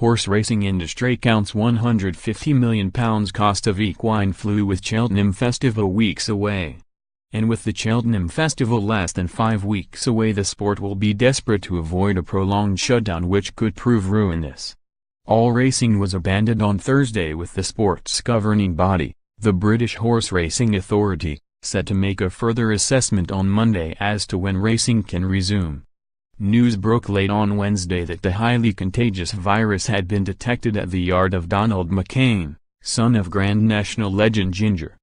Horse racing industry counts £150 million cost of equine flu with Cheltenham Festival weeks away. And with the Cheltenham Festival less than 5 weeks away, the sport will be desperate to avoid a prolonged shutdown which could prove ruinous. All racing was abandoned on Thursday, with the sport's governing body, the British Horseracing Authority, set to make a further assessment on Monday as to when racing can resume. News broke late on Wednesday that the highly contagious virus had been detected at the yard of Donald McCain, son of Grand National legend Ginger.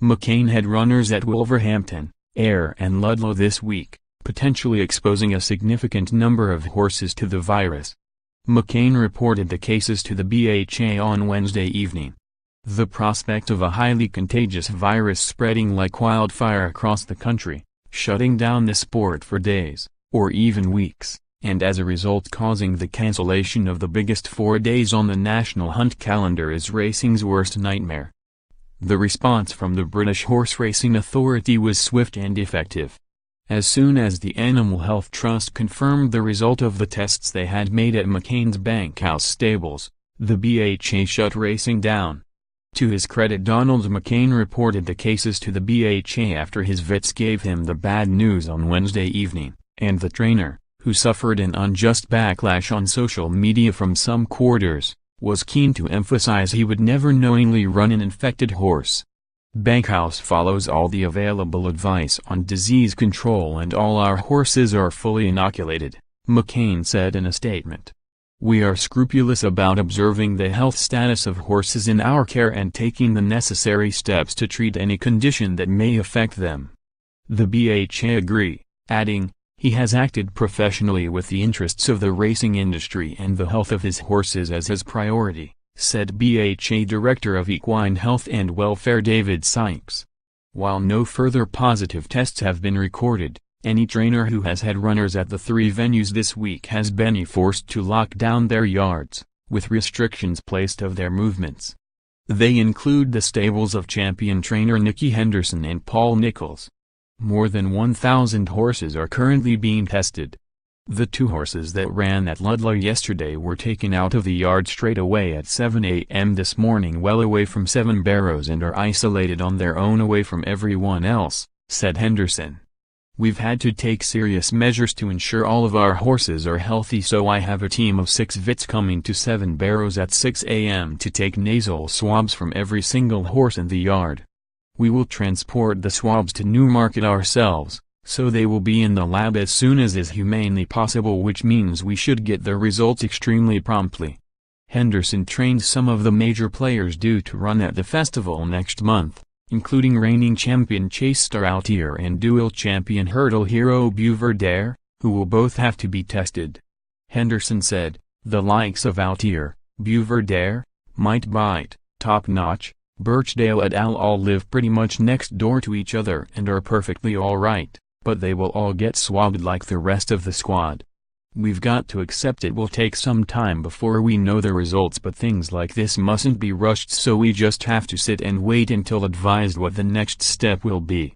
McCain had runners at Wolverhampton, Ayr and Ludlow this week, potentially exposing a significant number of horses to the virus. McCain reported the cases to the BHA on Wednesday evening. The prospect of a highly contagious virus spreading like wildfire across the country, shutting down the sport for days, or even weeks, and as a result causing the cancellation of the biggest 4 days on the national hunt calendar, is racing's worst nightmare. The response from the British Horseracing Authority was swift and effective. As soon as the Animal Health Trust confirmed the result of the tests they had made at McCain's Bankhouse stables, the BHA shut racing down. To his credit, Donald McCain reported the cases to the BHA after his vets gave him the bad news on Wednesday evening, and the trainer, who suffered an unjust backlash on social media from some quarters, was keen to emphasize he would never knowingly run an infected horse. Bankhouse follows all the available advice on disease control and all our horses are fully inoculated, McCain said in a statement. We are scrupulous about observing the health status of horses in our care and taking the necessary steps to treat any condition that may affect them. The BHA agree, adding, he has acted professionally with the interests of the racing industry and the health of his horses as his priority, said BHA Director of Equine Health and Welfare David Sykes. While no further positive tests have been recorded, any trainer who has had runners at the 3 venues this week has been forced to lock down their yards, with restrictions placed of their movements. They include the stables of champion trainer Nicky Henderson and Paul Nicholls. More than 1,000 horses are currently being tested. The 2 horses that ran at Ludlow yesterday were taken out of the yard straight away at 7 a.m. this morning, well away from 7 barrows, and are isolated on their own away from everyone else, said Henderson. We've had to take serious measures to ensure all of our horses are healthy, so I have a team of 6 vets coming to 7 barrows at 6 a.m. to take nasal swabs from every single horse in the yard. We will transport the swabs to Newmarket ourselves, so they will be in the lab as soon as is humanly possible, which means we should get the results extremely promptly. Henderson trained some of the major players due to run at the festival next month, including reigning champion chase star Ayr and dual champion hurdle hero Wolverhampton, who will both have to be tested. Henderson said, the likes of Ayr, Wolverhampton, Might Bite, Top Notch, Birchdale et al. All live pretty much next door to each other and are perfectly alright, but they will all get swabbed like the rest of the squad. We've got to accept it will take some time before we know the results, but things like this mustn't be rushed, so we just have to sit and wait until advised what the next step will be.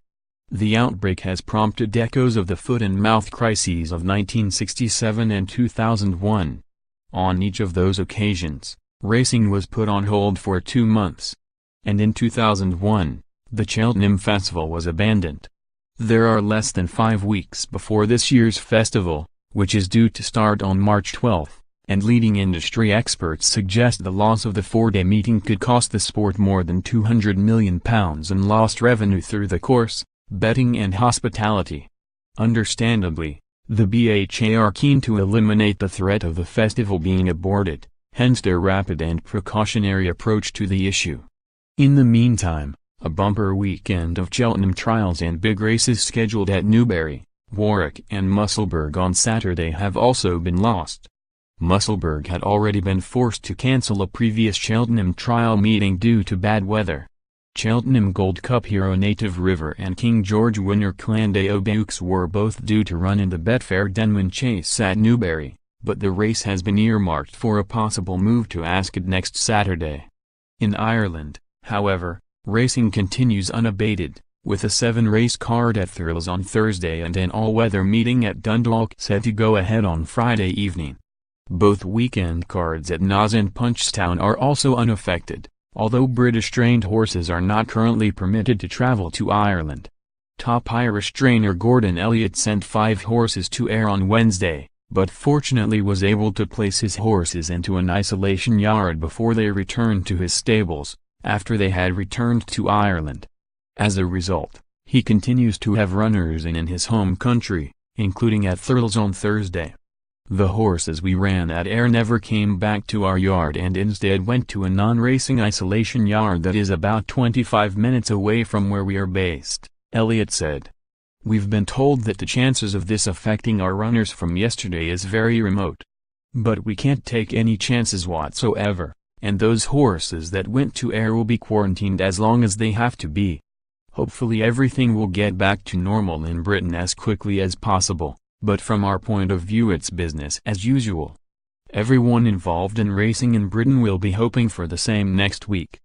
The outbreak has prompted echoes of the foot and mouth crises of 1967 and 2001. On each of those occasions, racing was put on hold for 2 months. And in 2001, the Cheltenham Festival was abandoned. There are less than 5 weeks before this year's festival, which is due to start on March 12, and leading industry experts suggest the loss of the 4-day meeting could cost the sport more than £200 million in lost revenue through the course, betting and hospitality. Understandably, the BHA are keen to eliminate the threat of the festival being aborted, hence their rapid and precautionary approach to the issue. In the meantime, a bumper weekend of Cheltenham trials and big races scheduled at Newbury, Warwick and Musselburgh on Saturday have also been lost. Musselburgh had already been forced to cancel a previous Cheltenham trial meeting due to bad weather. Cheltenham Gold Cup hero Native River and King George winner Clondale Oaks were both due to run in the Betfair Denman Chase at Newbury, but the race has been earmarked for a possible move to Ascot next Saturday. In Ireland, however, racing continues unabated, with a 7-race card at Thurles on Thursday and an all-weather meeting at Dundalk set to go ahead on Friday evening. Both weekend cards at Nas and Punchestown are also unaffected, although British-trained horses are not currently permitted to travel to Ireland. Top Irish trainer Gordon Elliott sent 5 horses to Ayr on Wednesday, but fortunately was able to place his horses into an isolation yard before they returned to his stables, after they had returned to Ireland. As a result, he continues to have runners in his home country, including at Thurles on Thursday. The horses we ran at Ayr never came back to our yard and instead went to a non-racing isolation yard that is about 25 minutes away from where we are based, Elliott said. We've been told that the chances of this affecting our runners from yesterday is very remote. But we can't take any chances whatsoever, and those horses that went to Ayr will be quarantined as long as they have to be. Hopefully everything will get back to normal in Britain as quickly as possible, but from our point of view it's business as usual. Everyone involved in racing in Britain will be hoping for the same next week.